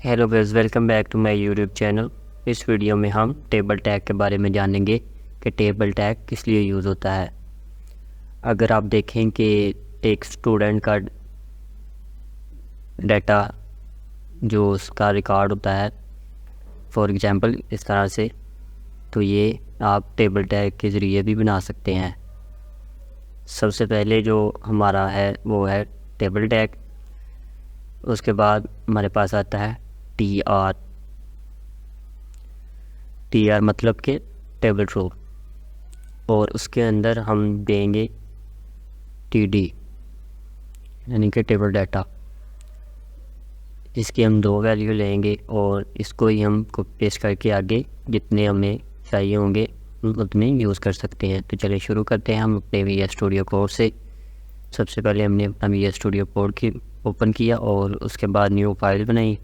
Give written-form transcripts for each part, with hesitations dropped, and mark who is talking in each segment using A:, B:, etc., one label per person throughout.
A: Hello guys, welcome back to my YouTube channel. इस video में हम टेबल टैग के बारे में जानेंगे कि टेबल टैग किस लिए यूज़ होता है। अगर आप देखें कि एक स्टूडेंट का डाटा जो उसका रिकॉर्ड होता है, फॉर एग्जांपल इस तरह से, तो ये आप टेबल टैग के ज़रिए भी बना सकते हैं। सबसे पहले जो हमारा है वो है टेबल टैग। उसके बाद हमारे पास आता है टी आर। मतलब कि टेबल रो, और उसके अंदर हम देंगे टी यानी कि टेबल डाटा। इसकी हम 2 वैल्यू लेंगे और इसको ही हम पेस्ट करके आगे जितने हमें चाहिए होंगे उतने यूज़ कर सकते हैं। तो चलिए शुरू करते हैं हम अपने वी एस स्टूडियो कोड से। सबसे पहले हमने अपना वी एस स्टूडियो कोड की ओपन किया और उसके बाद न्यू फाइल बनाई।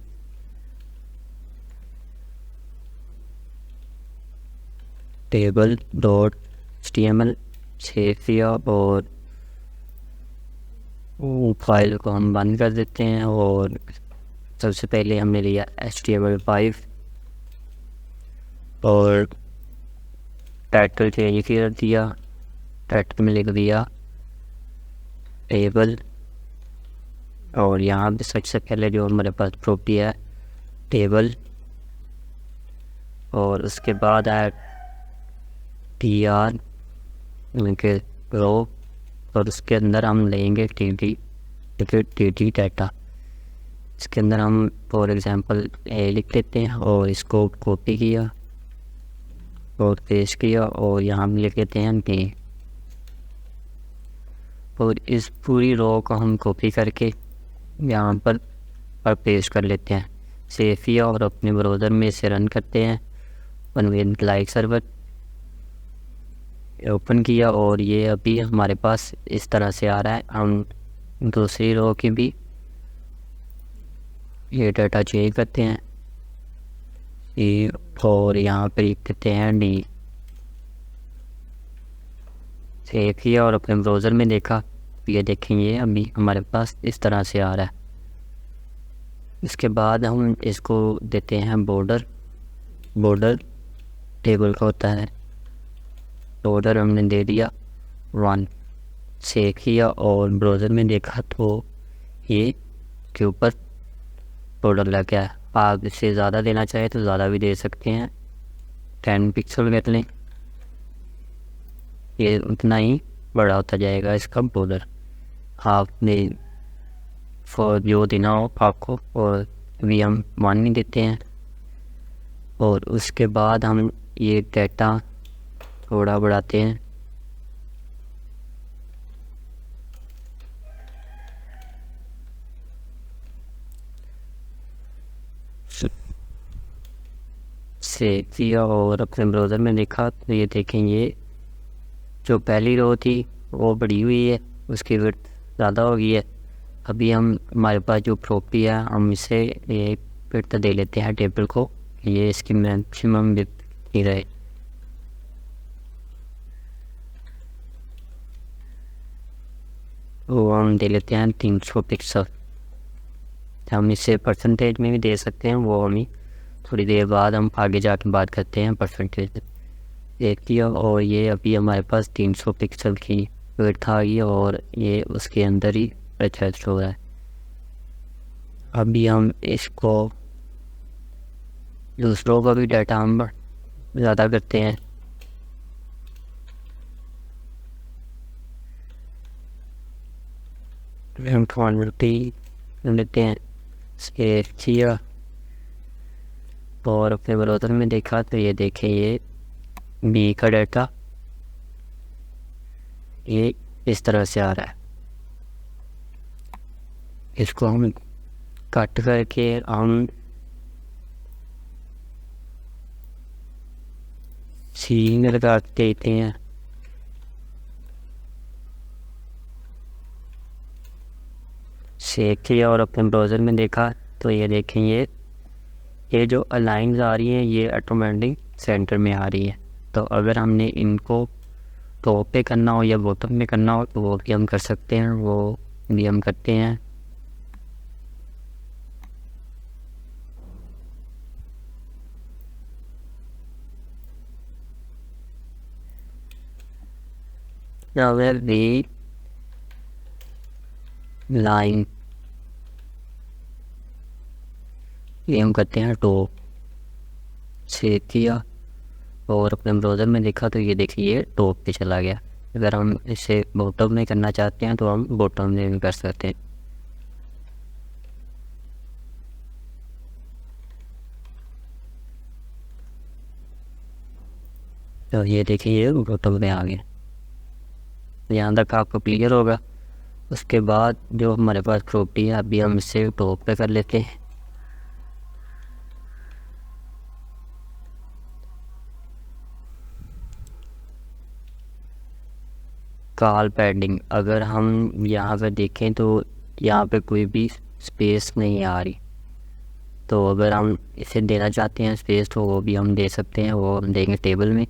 A: table.html सेव किया और फाइल को हम बंद कर देते हैं। और सबसे पहले हमने लिया HTML5 और टाइटल चेंज कर दिया। टाइटल में लिख दिया टेबल, और यहाँ पे सबसे पहले जो हमारे पास प्रॉपर्टी है टेबल, और उसके बाद है TR के रो, और उसके अंदर हम लेंगे टी डाटा। इसके अंदर हम फॉर एग्जांपल ए लिख लेते हैं और इसको कॉपी किया और पेस्ट किया और यहाँ हम लिख लेते हैं डी। और इस पूरी रो को हम कॉपी करके यहाँ पर पेस्ट कर लेते हैं। सेव किया और अपने ब्राउज़र में इसे रन करते हैं। कन्वीनियंट लाइक सर्वर ओपन किया और ये अभी हमारे पास इस तरह से आ रहा है। हम दूसरी रो की भी ये डाटा चेंज करते हैं ये, और यहाँ पर लिख देते हैं डी। सेव किया और अपने ब्राउज़र में देखा, ये देखेंगे अभी हमारे पास इस तरह से आ रहा है। इसके बाद हम इसको देते हैं बॉर्डर टेबल का होता है, बॉर्डर हमने दे दिया 1। सेव किया और ब्राउज़र में देखा तो ये के ऊपर बॉर्डर लग गया है। आप इससे ज़्यादा देना चाहे तो ज़्यादा भी दे सकते हैं, 10 पिक्सल कर लें, ये उतना ही बड़ा होता जाएगा इसका बॉर्डर। आपने फॉर जो देना हो आपको, और अभी हम 1 ही देते हैं। और उसके बाद हम ये डाटा थोड़ा बढ़ाते हैं, सेव किया और अपने ब्राउज़र में देखा तो ये देखें, ये जो पहली रो थी वो बढ़ी हुई है, उसकी विड्थ ज़्यादा हो गई है। अभी हमारे पास जो प्रॉपर्टी है हम इसे ये विड्थ दे लेते हैं टेबल को, ये इसकी मैक्सिमम विड्थ ही रहे। वो हम दे लेते हैं 300 पिक्सल। हम इसे परसेंटेज में भी दे सकते हैं, वो हम थोड़ी देर बाद हम आगे जाके बात करते हैं परसेंटेज। देख लिया और ये अभी हमारे पास 300 पिक्सल की विड्थ आ गई और ये उसके अंदर ही एडजस्ट हो रहा है। अभी हम इसको दूसरों का भी डाटा हम ज़्यादा करते हैं। हम क्वान्टिटी लेते हैं, सेव किया और अपने ब्राउज़र में देखा तो ये देखें, ये बी का डाटा ये इस तरह से आ रहा है। इसको हम कट करके हम सी में लगा देते हैं। सेव किया और अपने ब्राउज़र में देखा तो ये देखें, ये जो अलाइंस आ रही हैं ये ऑटोमेटिक सेंटर में आ रही है। तो अगर हमने इनको टॉप पे करना हो या बॉटम में करना हो तो वो भी हम कर सकते हैं, वो भी हम करते हैं। नाम है वी लाइन, ये हम करते हैं टॉप। सेव किया और अपने ब्राउज़र में देखा तो ये देखिए ये टॉप पे चला गया। अगर हम इसे बॉटम में करना चाहते हैं तो हम बॉटम में भी कर सकते हैं। तो ये देखिए ये बॉटम में आ गया। यहाँ तक आपको क्लियर होगा। उसके बाद जो हमारे पास प्रॉपर्टी है अभी हम इसे टॉप पे कर लेते हैं। कॉल पैडिंग, अगर हम यहाँ पे देखें तो यहाँ पे कोई भी स्पेस नहीं आ रही, तो अगर हम इसे देना चाहते हैं स्पेस तो वो भी हम दे सकते हैं। वो हम देंगे टेबल में।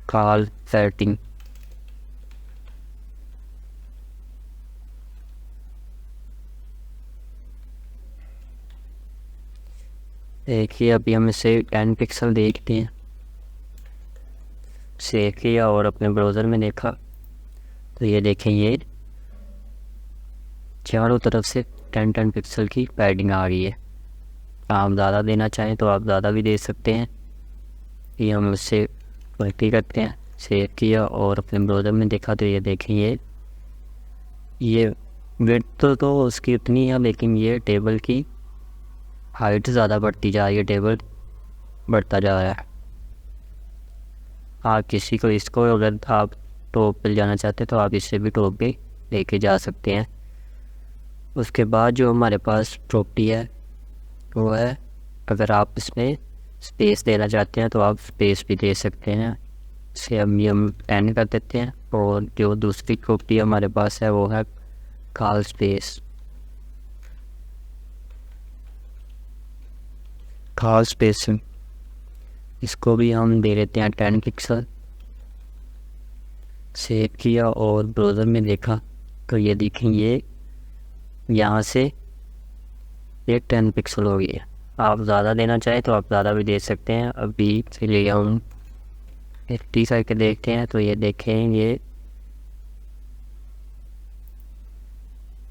A: कॉल सेटिंग, देखिए अभी हम इसे 10 पिक्सल देखते हैं। सेव किया और अपने ब्राउज़र में देखा तो ये देखें ये चारों तरफ से 10 पिक्सल की पैडिंग आ रही है। आप ज़्यादा देना चाहें तो आप ज़्यादा भी दे सकते हैं। ये हम इससे गलती करते हैं। सेव किया और अपने ब्राउज़र में देखा तो ये देखें ये विड्थ तो उसकी उतनी है, लेकिन ये टेबल की हाइट ज़्यादा बढ़ती जा रही है, टेबल बढ़ता जा रहा है। आप किसी को इसको अगर आप टॉप पे जाना चाहते हैं तो आप इससे भी टॉप पे लेके जा सकते हैं। उसके बाद जो हमारे पास प्रॉपर्टी है वो है, अगर आप इसमें स्पेस देना चाहते हैं तो आप स्पेस भी दे सकते हैं। इसे हम 10 कर देते हैं। और जो दूसरी प्रॉपर्टी हमारे पास है वो है कॉल स्पेस। कॉल स्पेस इसको भी हम दे देते हैं 10 पिक्सल। सेव किया और ब्राउज़र में देखा तो ये देखें ये यहाँ से ये 10 पिक्सल हो गई है। आप ज़्यादा देना चाहें तो आप ज़्यादा भी दे सकते हैं। अभी चलिए हम 80 करके देखते हैं तो ये देखें ये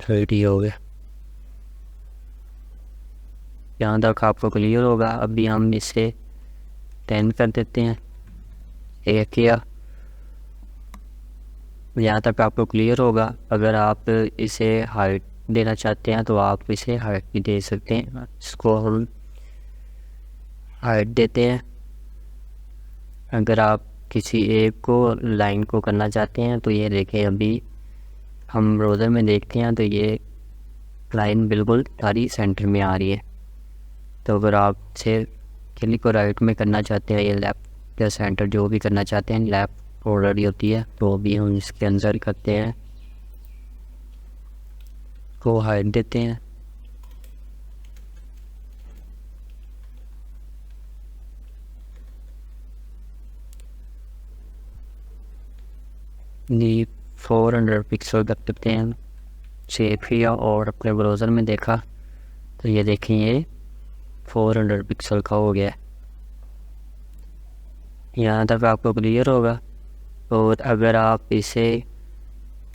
A: 30 हो गया। यहाँ तक आपको क्लियर होगा। अभी हम इसे 10 कर देते हैं। एक किया, यहाँ तक आपको क्लियर होगा। अगर आप इसे हाइट देना चाहते हैं तो आप इसे हाइट भी दे सकते हैं। इसको हम हाइट देते हैं। अगर आप किसी एक को लाइन को करना चाहते हैं तो ये देखें अभी हम ब्राउज़र में देखते हैं तो ये लाइन बिल्कुल सारी सेंटर में आ रही है। तो अगर आप इसे क्लिक को राइट में करना चाहते हैं, ये लेफ़्ट या सेंटर जो भी करना चाहते हैं, लेफ़्ट ऑलरेडी होती है तो भी हम इसके अंदर करते हैं, को हाइट देते हैं। ये 400 पिक्सल कर देते हैं। सेव किया और अपने ब्राउज़र में देखा तो ये देखें ये 400 पिक्सल का हो गया। यहाँ तक आपको क्लियर होगा। और अगर आप इसे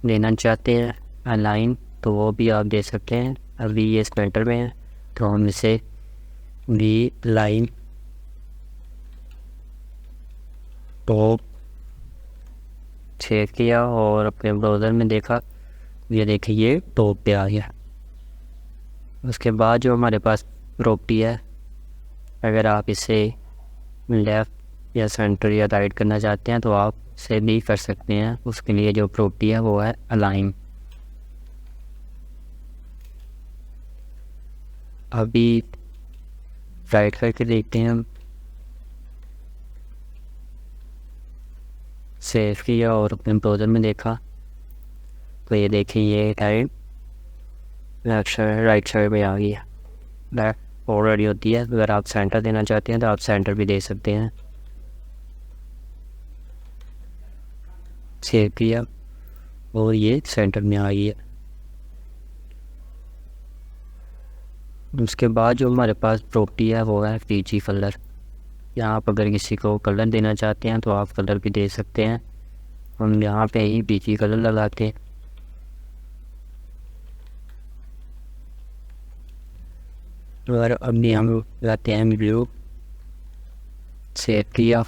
A: देना चाहते हैं अलाइन तो वो भी आप दे सकते हैं। अभी ये सेंटर में है तो हम इसे वी लाइन टॉप सेव किया और अपने ब्राउज़र में देखा ये देखिए ये टॉप पे आ गया। उसके बाद जो हमारे पास प्रॉपर्टी है, अगर आप इसे लेफ़्ट या सेंटर या राइट करना चाहते हैं तो आप इसे भी कर सकते हैं। उसके लिए जो प्रॉपर्टी है वो है अलाइन। अभी राइट करके देखते हैं हम। सेव किया और अपने ब्राउज़र में देखा तो ये देखें ये time left side right side में आ गई है। लेफ्ट ऑलरेडी होती है। अगर आप सेंटर देना चाहते हैं तो आप सेंटर भी दे सकते हैं। सेव किया और ये सेंटर में आ गई है। उसके बाद जो हमारे पास प्रॉपर्टी है वो है पीजी कलर। यहाँ आप अगर किसी को कलर देना चाहते हैं तो आप कलर भी दे सकते हैं। हम यहाँ पे ही पीजी कलर लगाते हैं और अभी हम लगाते हैं ब्लू। सेव किया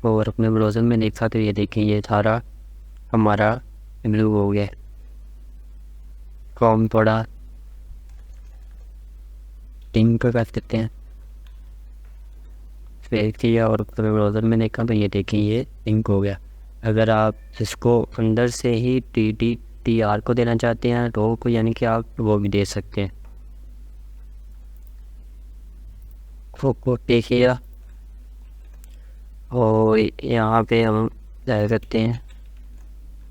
A: और अपने ब्राउज़र में देखा तो ये देखें ये सारा हमारा ब्लू हो गया। कॉम थोड़ा पिंक कर देते हैं। सेव किया और अपने ब्राउज़र में देखा तो ये देखें ये पिंक हो गया। अगर आप इसको अंदर से ही TTTR को देना चाहते हैं रो को, यानी कि आप वो भी दे सकते हैं। को देखिए और यहाँ पे हम क्या करते हैं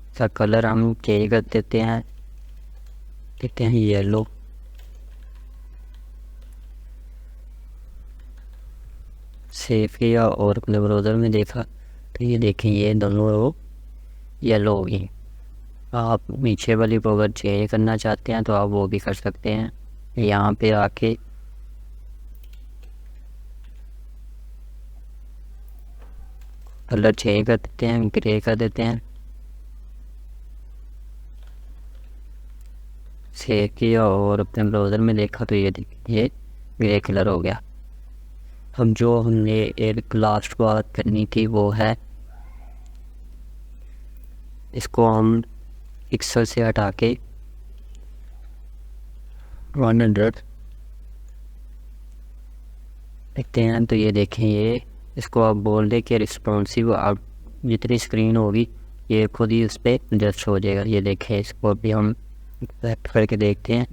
A: इसका कलर हम चेंज कर देते हैं, कहते हैं येलो। सेव किया और अपने ब्राउज़र में देखा तो ये देखें ये दोनों रो येलो हो गई। आप नीचे वाली को अगर चेंज करना चाहते हैं तो आप वो भी कर सकते हैं। यहाँ पे आके कलर चेंज कर देते हैं, ग्रे कर देते हैं। सेव किया और अपने ब्राउज़र में देखा तो ये देखिए ग्रे कलर हो गया। अब जो हमने एक लास्ट बात करनी थी वो है इसको हम पिक्सल से हटा के 100 देखते हैं तो ये देखें ये इसको आप बोल दें कि रिस्पॉन्सिव आप जितनी स्क्रीन होगी ये खुद ही उस पर एडजस्ट हो जाएगा। ये देखें इसको भी हम सेलेक्ट करके देखते हैं।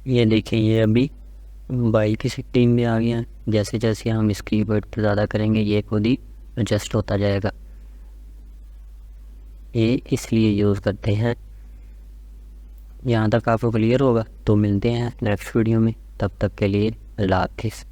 A: ये देखें ये अभी मोबाइल की सेटिंग में आ गया। जैसे जैसे हम इस कीबोर्ड पर ज़्यादा करेंगे ये खुद ही एडजस्ट होता जाएगा। ये इसलिए यूज़ करते हैं। यहाँ तक आपको क्लियर होगा। तो मिलते हैं नेक्स्ट वीडियो में, तब तक के लिए अल्लाह हाफिज़।